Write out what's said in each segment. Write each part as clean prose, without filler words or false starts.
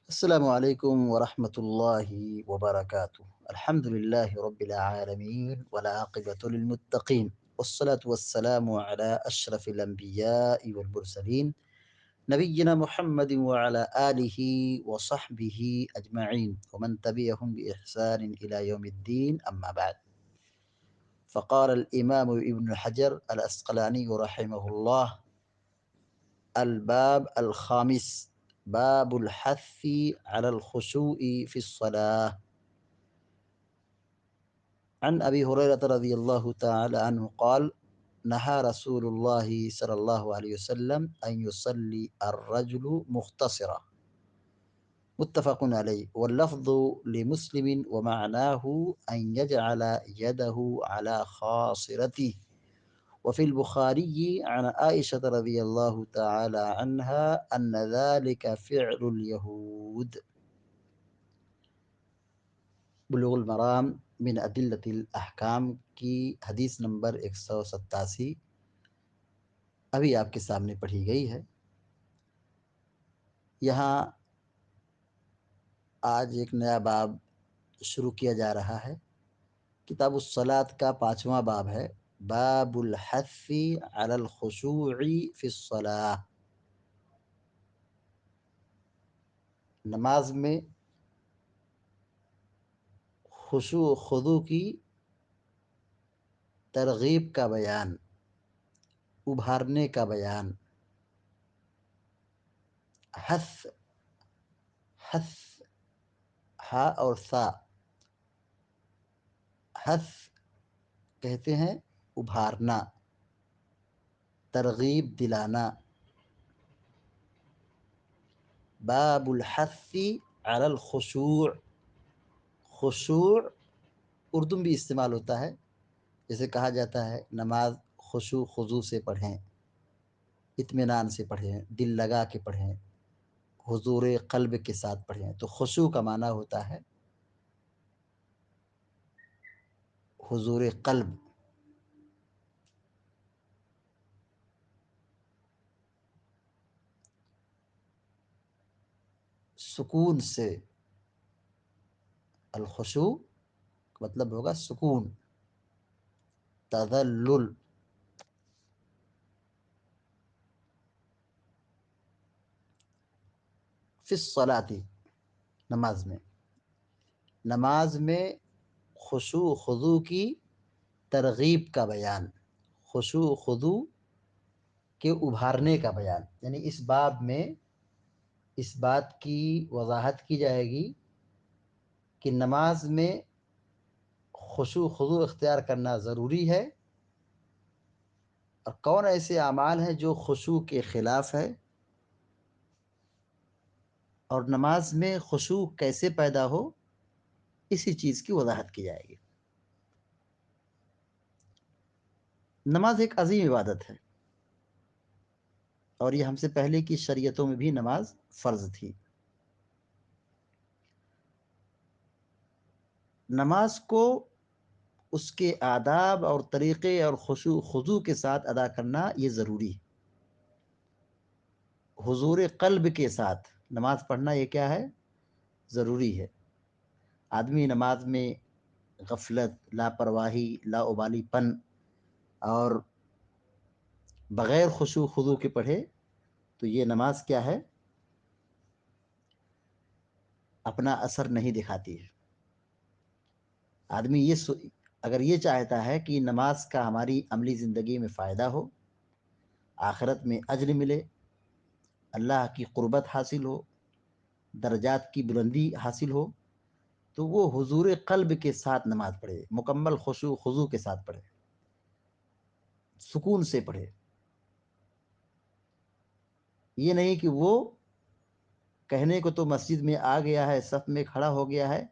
السلام عليكم ورحمة الله وبركاته. الحمد لله رب العالمين والعاقبة للمتقين، والصلاة والسلام على أشرف الأنبياء والمرسلين نبينا محمد وعلى آله وصحبه أجمعين ومن تبعهم بإحسان إلى يوم الدين. أما بعد، فقال الإمام ابن حجر الأسقلاني رحمه الله: الباب الخامس، باب الحث على الخشوع في الصلاة. عن أبي هريرة رضي الله تعالى عنه قال: نهى رسول الله صلى الله عليه وسلم أن يصلي الرجل مختصرا. متفق عليه، واللفظ لمسلم ومعناه أن يجعل يده على خاصرته. وفي البخاري عن عائشة رضي الله تعالى عنها أن ذلك فعل اليهود. بلوغ المرام من أدلة الأحکام کی حدیث نمبر 187 ابھی آپ کے سامنے پڑھی گئی ہے۔ یہاں آج ایک نیا باب شروع کیا جا رہا ہے۔ کتاب الصلاۃ کا 5واں باب ہے، باب الحث علی الخشوع فی الصلاۃ۔ نماز میں خشوع و خضوع کی ترغیب کا بیان، ابھارنے کا بیان۔ حث، حث ہا اور سا، حث کہتے ہیں ابھارنا، ترغیب دلانا۔ باب الحث علی الخشوع، خشوع اردو میں بھی استعمال ہوتا ہے، جیسے کہا جاتا ہے نماز خشوع خضوع سے پڑھیں، اطمینان سے پڑھیں، دل لگا کے پڑھیں، حضور قلب کے ساتھ پڑھیں۔ تو خشوع کا معنی ہوتا ہے حضور قلب۔ سکون سے، الخشوع کا مطلب ہوگا سکون، تذلل۔ فی الصلاۃ، نماز میں، نماز میں خشوع خضوع کی ترغیب کا بیان، خشوع خضوع کے ابھارنے کا بیان۔ یعنی اس باب میں اس بات کی وضاحت کی جائے گی کہ نماز میں خشوع خضوع اختیار کرنا ضروری ہے، اور کون ایسے اعمال ہیں جو خشوع کے خلاف ہے، اور نماز میں خشوع کیسے پیدا ہو، اسی چیز کی وضاحت کی جائے گی۔ نماز ایک عظیم عبادت ہے، اور یہ ہم سے پہلے کی شریعتوں میں بھی نماز فرض تھی۔ نماز کو اس کے آداب اور طریقے اور خشوع خضوع کے ساتھ ادا کرنا یہ ضروری ہے۔ حضور قلب کے ساتھ نماز پڑھنا یہ کیا ہے؟ ضروری ہے۔ آدمی نماز میں غفلت، لاپرواہی، لاابالی پن اور بغیر خشوع خضوع کے پڑھے تو یہ نماز کیا ہے؟ اپنا اثر نہیں دکھاتی ہے۔ آدمی اگر یہ چاہتا ہے کہ نماز کا ہماری عملی زندگی میں فائدہ ہو، آخرت میں اجر ملے، اللہ کی قربت حاصل ہو، درجات کی بلندی حاصل ہو، تو وہ حضور قلب کے ساتھ نماز پڑھے، مکمل خشوع خضوع کے ساتھ پڑھے، سکون سے پڑھے۔ یہ نہیں کہ وہ کہنے کو تو مسجد میں آ گیا ہے، صف میں کھڑا ہو گیا ہے،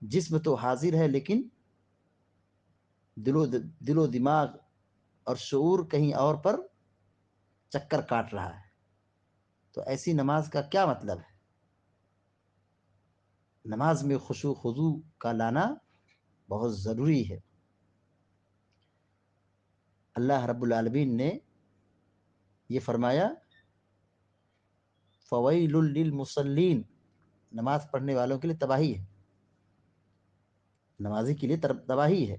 جسم تو حاضر ہے لیکن دل و دماغ اور شعور کہیں اور پر چکر کاٹ رہا ہے، تو ایسی نماز کا کیا مطلب ہے؟ نماز میں خشوع خضوع کا لانا بہت ضروری ہے۔ اللہ رب العالمین نے یہ فرمایا: فویل للمصلین، نماز پڑھنے والوں کے لیے تباہی ہے، نمازی کے لیے تباہی ہے.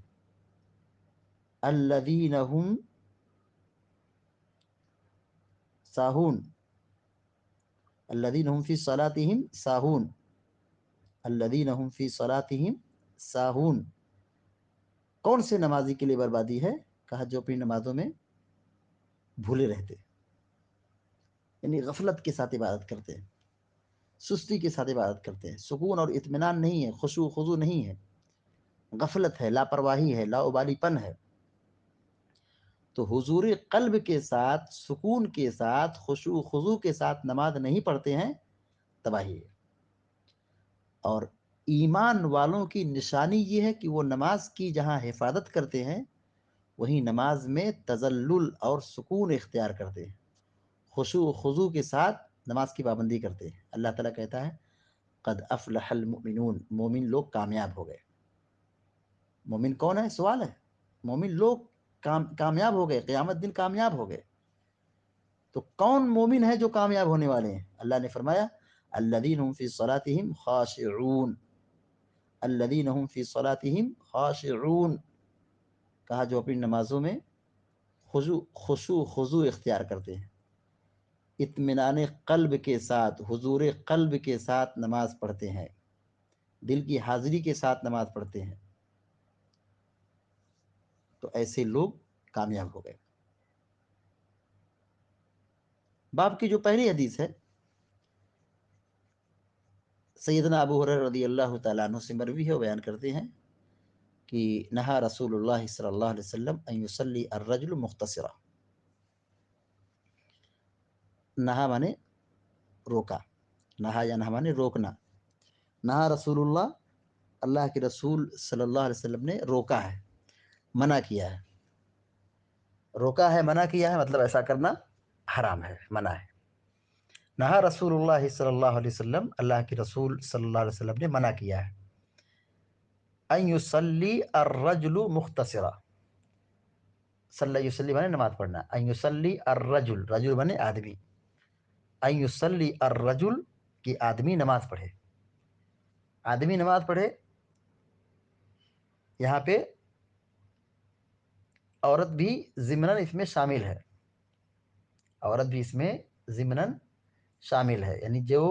الذین هم ساہون، الذین هم فی صلاتهم ساہون، الذین هم فی صلاتهم ساہون. کون سے نمازی کے لیے بربادی ہے؟ کہا جو اپنی نمازوں میں بھولے رہتے، یعنی غفلت کے ساتھ عبادت کرتے ہیں، سستی کے ساتھ عبادت کرتے ہیں، سکون اور اطمینان نہیں ہے، خشوع خضوع نہیں ہے، غفلت ہے، لاپرواہی ہے، لاابالی پن ہے. تو حضور قلب کے ساتھ، سکون کے ساتھ، خشوع خضوع کے ساتھ نماز نہیں پڑھتے ہیں، تباہی ہے. اور ایمان والوں کی نشانی یہ ہے کہ وہ نماز کی جہاں حفاظت کرتے ہیں وہیں نماز میں تذلل اور سکون اختیار کرتے ہیں، خشوع و خضوع کے ساتھ نماز کی پابندی کرتے ہیں. اللہ تعالیٰ کہتا ہے قد افلح المؤمنون، مومن لوگ کامیاب ہو گئے. مومن کون ہے؟ سوال ہے. مومن لوگ کامیاب ہو گئے، قیامت دن کامیاب ہو گئے. تو کون مومن ہے جو کامیاب ہونے والے ہیں؟ اللہ نے فرمایا الذین هم فی صلاتهم خاشعون، الذین هم فی صلاتهم خاشعون. کہا جو اپنی نمازوں میں خشوع خضوع اختیار کرتے ہیں، اطمینان قلب کے ساتھ، حضور قلب کے ساتھ نماز پڑھتے ہیں، دل کی حاضری کے ساتھ نماز پڑھتے ہیں، تو ایسے لوگ کامیاب ہو گئے. باب کی جو پہلی حدیث ہے سیدنا ابو ہریرہ رضی اللہ تعالیٰ عنہ سے مروی ہے، وہ بیان کرتے ہیں کہ نہا رسول اللہ صلی اللہ علیہ وسلم ان یصلی الرجل مختصرا. نہا مانے روکا، نہا یا نہا مانے روکنا. نہا رسول اللہ، اللہ کے رسول صلی اللہ علیہ وسلم نے روکا ہے، منع کیا ہے. روکا ہے، منع کیا ہے، مطلب ایسا کرنا حرام ہے، منع ہے. نہا رسول اللہ صلی اللہ علیہ وسلم، اللہ کے رسول صلی اللہ علیہ وسلم نے منع کیا ہے. ان یصلی الرجل مختصرا، صلی یصلی مانے نماز پڑھنا. ان یصلی الرجل، رجل مانے آدمی. ان یصلی الرجل کہ آدمی نماز پڑھے، آدمی نماز پڑھے. یہاں پہ عورت بھی ضمناً اس میں شامل ہے، عورت بھی اس میں ضمناً شامل ہے، یعنی جو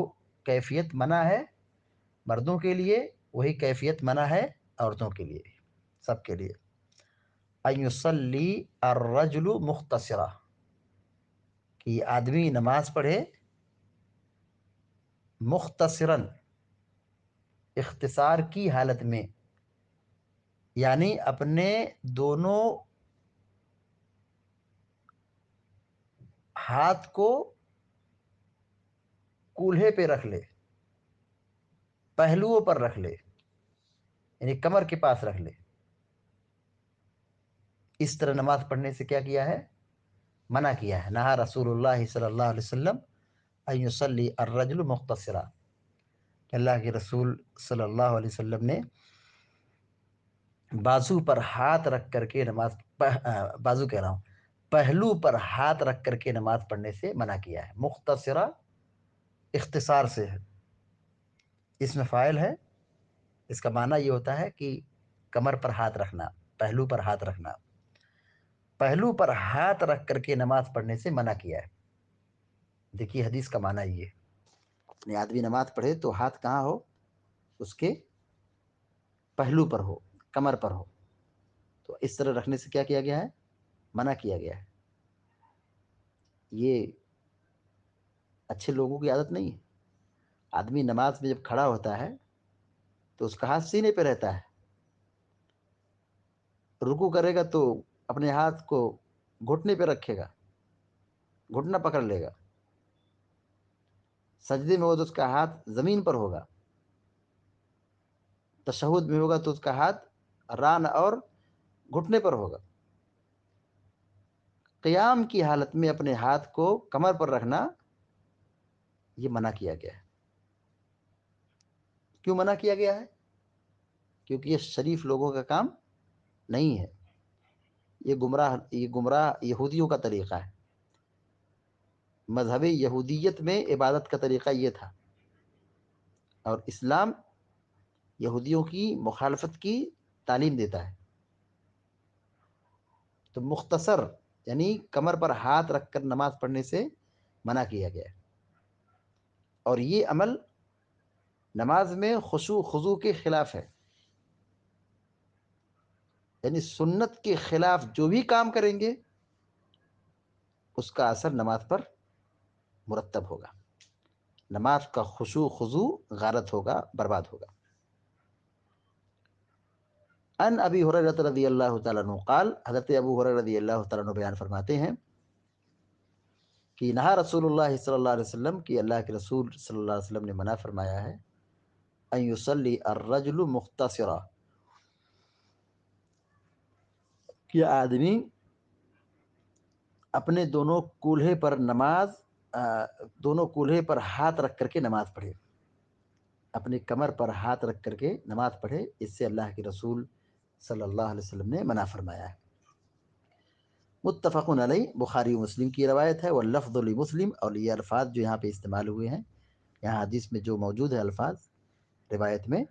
کیفیت منع ہے مردوں کے لیے وہی کیفیت منع ہے عورتوں کے لیے، سب کے لیے. ان یصلی الرجل مختصرا کہ آدمی نماز پڑھے مختصراً، اختصار کی حالت میں، یعنی اپنے دونوں ہاتھ کو کولہے پہ رکھ لے، پہلوؤں پر رکھ لے، یعنی کمر کے پاس رکھ لے. اس طرح نماز پڑھنے سے کیا کیا ہے؟ منع کیا ہے. نہا رسول اللہ صلی اللہ علیہ وسلم ان یصلی الرجل مختصرا، کہ اللہ کے رسول صلی اللہ علیہ وسلم نے بازو پر ہاتھ رکھ کر کے نماز بازو کہہ رہا ہوں، پہلو پر ہاتھ رکھ کر کے نماز پڑھنے سے منع کیا ہے. مختصرا اختصار سے ہے، اس میں فاعل ہے. اس کا معنی یہ ہوتا ہے کہ کمر پر ہاتھ رکھنا، پہلو پر ہاتھ رکھنا. پہلو پر ہاتھ رکھ کر کے نماز پڑھنے سے منع کیا ہے. دیکھیے حدیث کا معنی یہ ہے، آدمی نماز پڑھے تو ہاتھ کہاں ہو؟ اس کے پہلو پر ہو، کمر پر ہو. تو اس طرح رکھنے سے کیا کیا گیا ہے؟ منع کیا گیا ہے. یہ اچھے لوگوں کی عادت نہیں ہے. آدمی نماز میں جب کھڑا ہوتا ہے تو اس کا ہاتھ سینے پہ رہتا ہے، رکوع کرے گا تو اپنے ہاتھ کو گھٹنے پہ رکھے گا، گھٹنا پکڑ لے گا. سجدے میں ہو تو اس کا ہاتھ زمین پر ہوگا، تشہد میں ہوگا تو اس کا ہاتھ ران اور گھٹنے پر ہوگا. قیام کی حالت میں اپنے ہاتھ کو کمر پر رکھنا یہ منع کیا گیا ہے. کیوں منع کیا گیا ہے؟ کیونکہ یہ شریف لوگوں کا کام نہیں ہے. یہ گمراہ یہودیوں کا طریقہ ہے. مذہب یہودیت میں عبادت کا طریقہ یہ تھا اور اسلام یہودیوں کی مخالفت کی تعلیم دیتا ہے. تو مختصر یعنی کمر پر ہاتھ رکھ کر نماز پڑھنے سے منع کیا گیا ہے. اور یہ عمل نماز میں خشوع خضوع کے خلاف ہے. یعنی سنت کے خلاف جو بھی کام کریں گے اس کا اثر نماز پر مرتب ہوگا. نماز کا خشوع خضوع غارت ہوگا، برباد ہوگا. ان ابی ہریرہ رضی اللہ تعالیٰ عنہ قال، حضرت ابو ہریرہ رضی اللہ تعالیٰ عنہ بیان فرماتے ہیں کہ نہا رسول اللہ صلی اللہ علیہ وسلم کہ اللہ کے رسول صلی اللہ علیہ وسلم نے منع فرمایا ہے ان یصلی الرجل مختصرا، کہ آدمی اپنے دونوں کولہے پر دونوں کولہے پر ہاتھ رکھ کر کے نماز پڑھے، اپنی کمر پر ہاتھ رکھ کر کے نماز پڑھے. اس سے اللہ کے رسول صلی اللہ علیہ وسلم نے منع فرمایا ہے. متفق علیہ، بخاری و مسلم کی روایت ہے. واللفظ لمسلم، اور یہ الفاظ جو یہاں پہ استعمال ہوئے ہیں یہاں حدیث میں جو موجود ہے الفاظ روایت میں،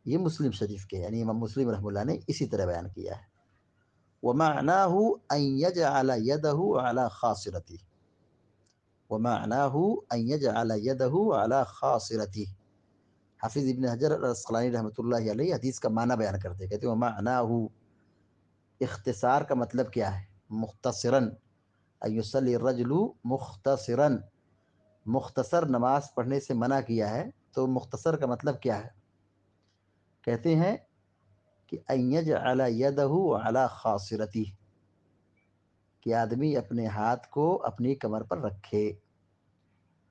یہ مسلم شریف کے، یعنی امام مسلم رحمہ اللہ نے اسی طرح بیان کیا ہے. ومعناه ان يجعل يده على خاصرته، ومعناه ان يجعل يده على خاصرته. حافظ ابن حجر العسقلانی رحمۃ اللہ علیہ حدیث کا معنی بیان کرتے ہیں، کہتے ہیں ومعناه، اختصار کا مطلب کیا ہے؟ مختصراً، ان یصلی الرجل مختصراً، مختصر نماز پڑھنے سے منع کیا ہے. تو مختصر کا مطلب کیا ہے؟ کہتے ہیں کہ ان یجعل یدہ علی خاصرتہ، کہ آدمی اپنے ہاتھ کو اپنی کمر پر رکھے.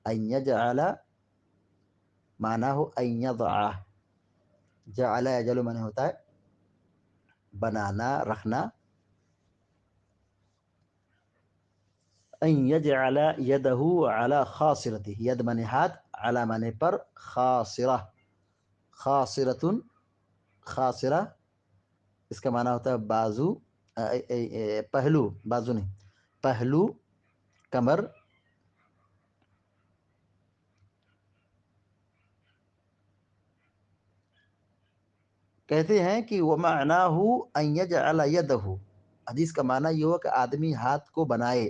ان یجعل معنی ہو ان یضع، جعل یجعل معنی ہوتا ہے بنانا، رکھنا. ان یجعل یدہ علی خاصرتہ، ید معنی ہاتھ، علی معنی پر، خاصرہ، خاصرۃ، خاصرہ اس کا معنی ہوتا ہے بازو، پہلو، بازو نہیں، پہلو، کمر. کہتے ہیں کہ وَمَعْنَاهُ أَن يَجْعَلَ يَدَهُ، حدیث کا معنی یہ ہوا کہ آدمی ہاتھ کو بنائے،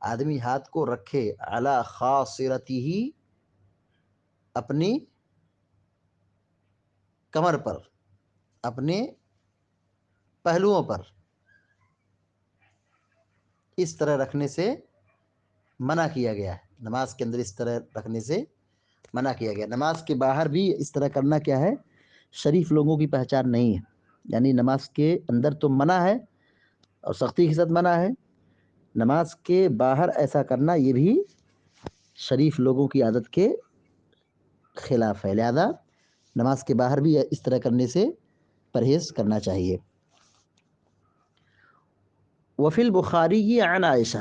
آدمی ہاتھ کو رکھے، علی خاصرتہ، اپنی کمر پر، اپنے پہلوؤں پر. اس طرح رکھنے سے منع کیا گیا ہے. نماز کے اندر اس طرح رکھنے سے منع کیا گیا. نماز کے باہر بھی اس طرح کرنا کیا ہے؟ شریف لوگوں کی پہچان نہیں ہے. یعنی نماز کے اندر تو منع ہے اور سختی کے ساتھ منع ہے، نماز کے باہر ایسا کرنا یہ بھی شریف لوگوں کی عادت کے خلاف ہے. لہذا نماز کے باہر بھی اس طرح کرنے سے پرہیز کرنا چاہیے. وفی البخاری عن عائشہ،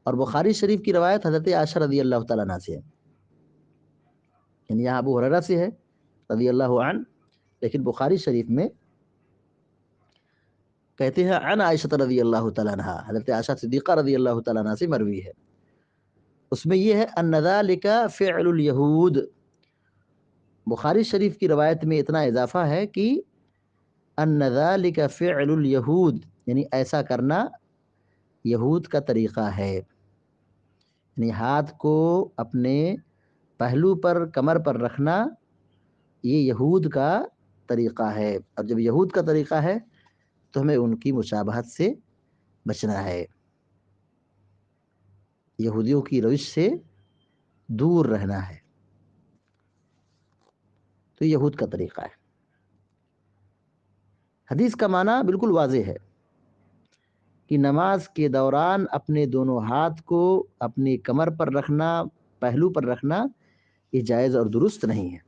اور بخاری شریف کی روایت حضرت عائشہ رضی اللہ تعالیٰ عنہ سے ہے. یعنی یہاں ابو ہریرہ سے ہے رضی اللہ عنہ، لیکن بخاری شریف میں کہتے ہیں عن عائشہ رضی اللہ تعالیٰ عنہ، حضرت عائشہ صدیقہ رضی اللہ تعالیٰ عنہ سے مروی ہے. اس میں یہ ہے ان ذلک فعل الیہود. بخاری شریف کی روایت میں اتنا اضافہ ہے کہ ان ذلک فعل الیہود، یعنی ایسا کرنا یہود کا طریقہ ہے. یعنی ہاتھ کو اپنے پہلو پر، کمر پر رکھنا یہ یہود کا طریقہ ہے. اور جب یہود کا طریقہ ہے تو ہمیں ان کی مشابہت سے بچنا ہے، یہودیوں کی روش سے دور رہنا ہے. تو یہود کا طریقہ ہے. حدیث کا معنی بالکل واضح ہے کہ نماز کے دوران اپنے دونوں ہاتھ کو اپنی کمر پر رکھنا، پہلو پر رکھنا، یہ جائز اور درست نہیں ہے.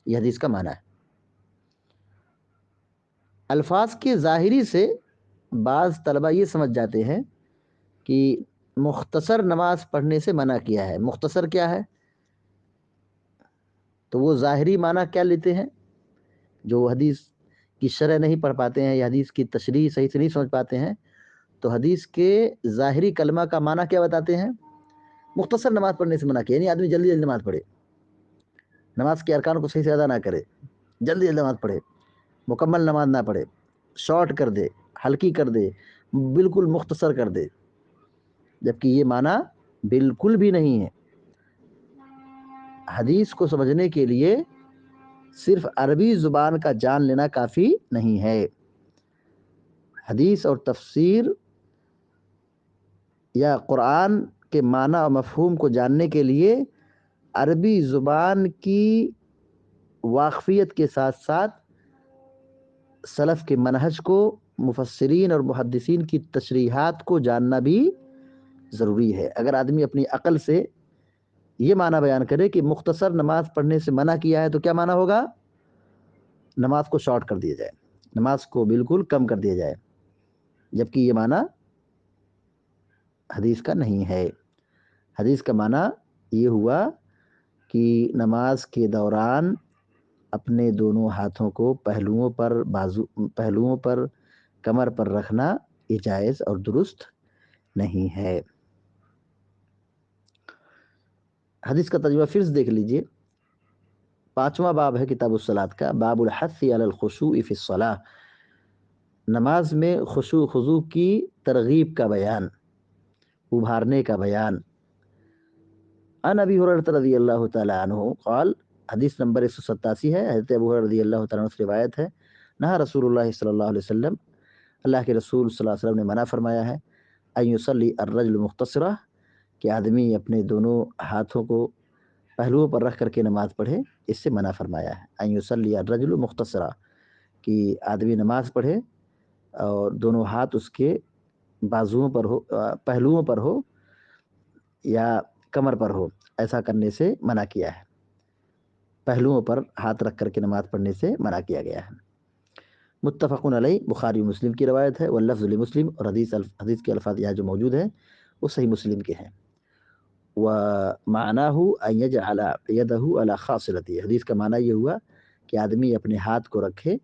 یہ حدیث کا معنی ہے. الفاظ کے ظاہری سے بعض طلبہ یہ سمجھ جاتے ہیں کہ مختصر نماز پڑھنے سے منع کیا ہے. مختصر کیا ہے؟ تو وہ ظاہری معنی کیا لیتے ہیں؟ جو حدیث کی شرح نہیں پڑھ پاتے ہیں یا حدیث کی تشریح صحیح سے نہیں سمجھ پاتے ہیں، تو حدیث کے ظاہری کلمہ کا معنی کیا بتاتے ہیں؟ مختصر نماز پڑھنے سے منع کیا، یعنی آدمی جلدی جلدی نماز پڑھے. نماز کے ارکان کو صحیح سے ادا نہ کرے، جلدی جلدی نماز پڑھے، مکمل نماز نہ پڑھے، شارٹ کر دے، ہلکی کر دے، بالکل مختصر کر دے، جبکہ یہ معنی بالکل بھی نہیں ہے۔ حدیث کو سمجھنے کے لیے صرف عربی زبان کا جان لینا کافی نہیں ہے۔ حدیث اور تفسیر یا قرآن کے معنی اور مفہوم کو جاننے کے لیے عربی زبان کی واقفیت کے ساتھ ساتھ سلف کے منہج کو، مفسرین اور محدثین کی تشریحات کو جاننا بھی ضروری ہے۔ اگر آدمی اپنی عقل سے یہ معنی بیان کرے کہ مختصر نماز پڑھنے سے منع کیا ہے، تو کیا معنی ہوگا؟ نماز کو شارٹ کر دیا جائے، نماز کو بالکل کم کر دیا جائے، جبکہ یہ معنی حدیث کا نہیں ہے۔ حدیث کا معنی یہ ہوا کہ نماز کے دوران اپنے دونوں ہاتھوں کو پہلوؤں پر کمر پر رکھنا یہ جائز اور درست نہیں ہے۔ حدیث کا ترجمہ پھر سے دیکھ لیجئے، 5واں باب ہے کتاب الصلاۃ کا، باب الحث علی الخشوع فی الصلاۃ، نماز میں خشوع خضوع کی ترغیب کا بیان، ابھارنے کا بیان۔ عن ابی ہریرہ رضی اللہ تعالی عنہ قال، حدیث نمبر 187 ہے، حضرت ابو ہریرہ رضی اللہ تعالیٰ عنہ سے روایت ہے، نہا رسول اللہ صلی اللہ علیہ وسلم، اللہ کے رسول صلی اللہ علیہ وسلم نے منع فرمایا ہے، ان یصلی الرجل مختصرہ، کہ آدمی اپنے دونوں ہاتھوں کو پہلوؤں پر رکھ کر کے نماز پڑھے، اس سے منع فرمایا ہے۔ ان یصلی الرجل مختصرہ، کہ آدمی نماز پڑھے اور دونوں ہاتھ اس کے بازوؤں پر ہو، پہلوؤں پر ہو یا کمر پر ہو، ایسا کرنے سے منع کیا ہے۔ پہلوؤں پر ہاتھ رکھ کر کے نماز پڑھنے سے منع کیا گیا ہے۔ متفق علیہ، بخاری و مسلم کی روایت ہے، واللفظ لمسلم، اور حدیث کے الفاظ یہاں جو موجود ہیں وہ صحیح مسلم کے ہیں۔ وَمَعْنَاهُ أَن يَجْعَلَ يَدَهُ عَلَى خَاصِرَتِهِ، حدیث کا معنی یہ ہوا کہ آدمی اپنے ہاتھ کو رکھے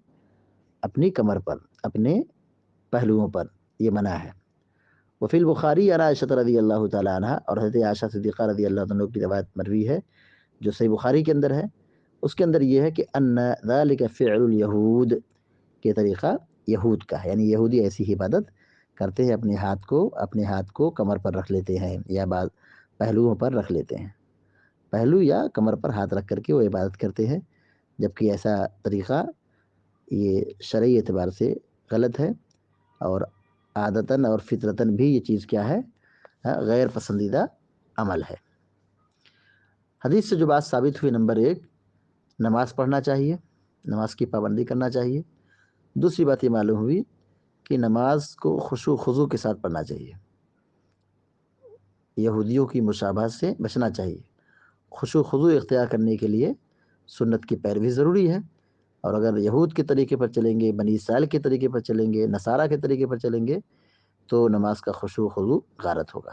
اپنی کمر پر، اپنے پہلوؤں پر، یہ منع ہے۔ وفی البخاری عن عائشہ رضی اللہ تعالی عنہ، اور حضرت عائشہ صدیقہ رضی اللہ عنہ کی روایت مروی ہے جو صحیح بخاری کے اندر ہے، اس کے اندر یہ ہے کہ ان ذلک فعل الیہود، کے طریقہ یہود کا ہے، یعنی یہودی ایسی ہی عبادت کرتے ہیں، اپنے ہاتھ کو کمر پر رکھ لیتے ہیں یا بعض پہلوؤں پر رکھ لیتے ہیں، پہلو یا کمر پر ہاتھ رکھ کر کے وہ عبادت کرتے ہیں، جبکہ ایسا طریقہ یہ شرعی اعتبار سے غلط ہے، اور عادتاً اور فطرتاً بھی یہ چیز کیا ہے؟ غیر پسندیدہ عمل ہے۔ حدیث سے جو بات ثابت ہوئی، نمبر 1، نماز پڑھنا چاہیے، نماز کی پابندی کرنا چاہیے۔ دوسری بات یہ معلوم ہوئی کہ نماز کو خشوع خضوع کے ساتھ پڑھنا چاہیے، یہودیوں کی مشابہت سے بچنا چاہیے۔ خشوع خضوع اختیار کرنے کے لیے سنت کی پیروی ضروری ہے، اور اگر یہود کے طریقے پر چلیں گے، بنی اسرائیل کے طریقے پر چلیں گے، نصارہ کے طریقے پر چلیں گے، تو نماز کا خشوع خضوع غارت ہوگا۔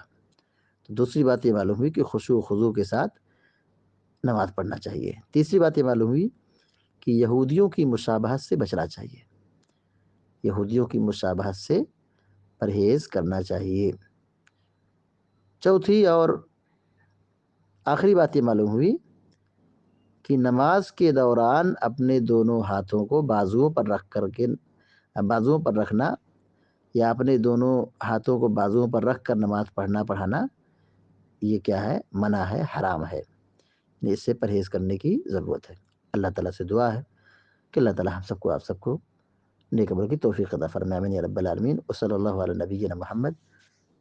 تو دوسری بات یہ معلوم ہوئی کہ خشوع خضوع کے ساتھ نماز پڑھنا چاہیے۔ تیسری بات یہ معلوم ہوئی کہ یہودیوں کی مشابہت سے بچنا چاہیے، یہودیوں کی مشابہت سے پرہیز کرنا چاہیے۔ چوتھی اور آخری بات یہ معلوم ہوئی کہ نماز کے دوران اپنے دونوں ہاتھوں کو بازوؤں پر رکھنا یا اپنے دونوں ہاتھوں کو بازوؤں پر رکھ کر نماز پڑھانا یہ کیا ہے؟ منع ہے، حرام ہے، اس سے پرہیز کرنے کی ضرورت ہے۔ اللہ تعالیٰ سے دعا ہے کہ اللہ تعالیٰ ہم سب کو، آپ سب کو نیک عمل کی توفیق عطا فرمائے، آمین یا رب العالمین۔ وصلی اللہ علی نبینا محمد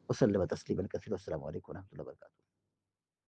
وسلم تسلیما کثیرا۔ السلام علیکم ورحمۃ اللہ وبرکاتہ۔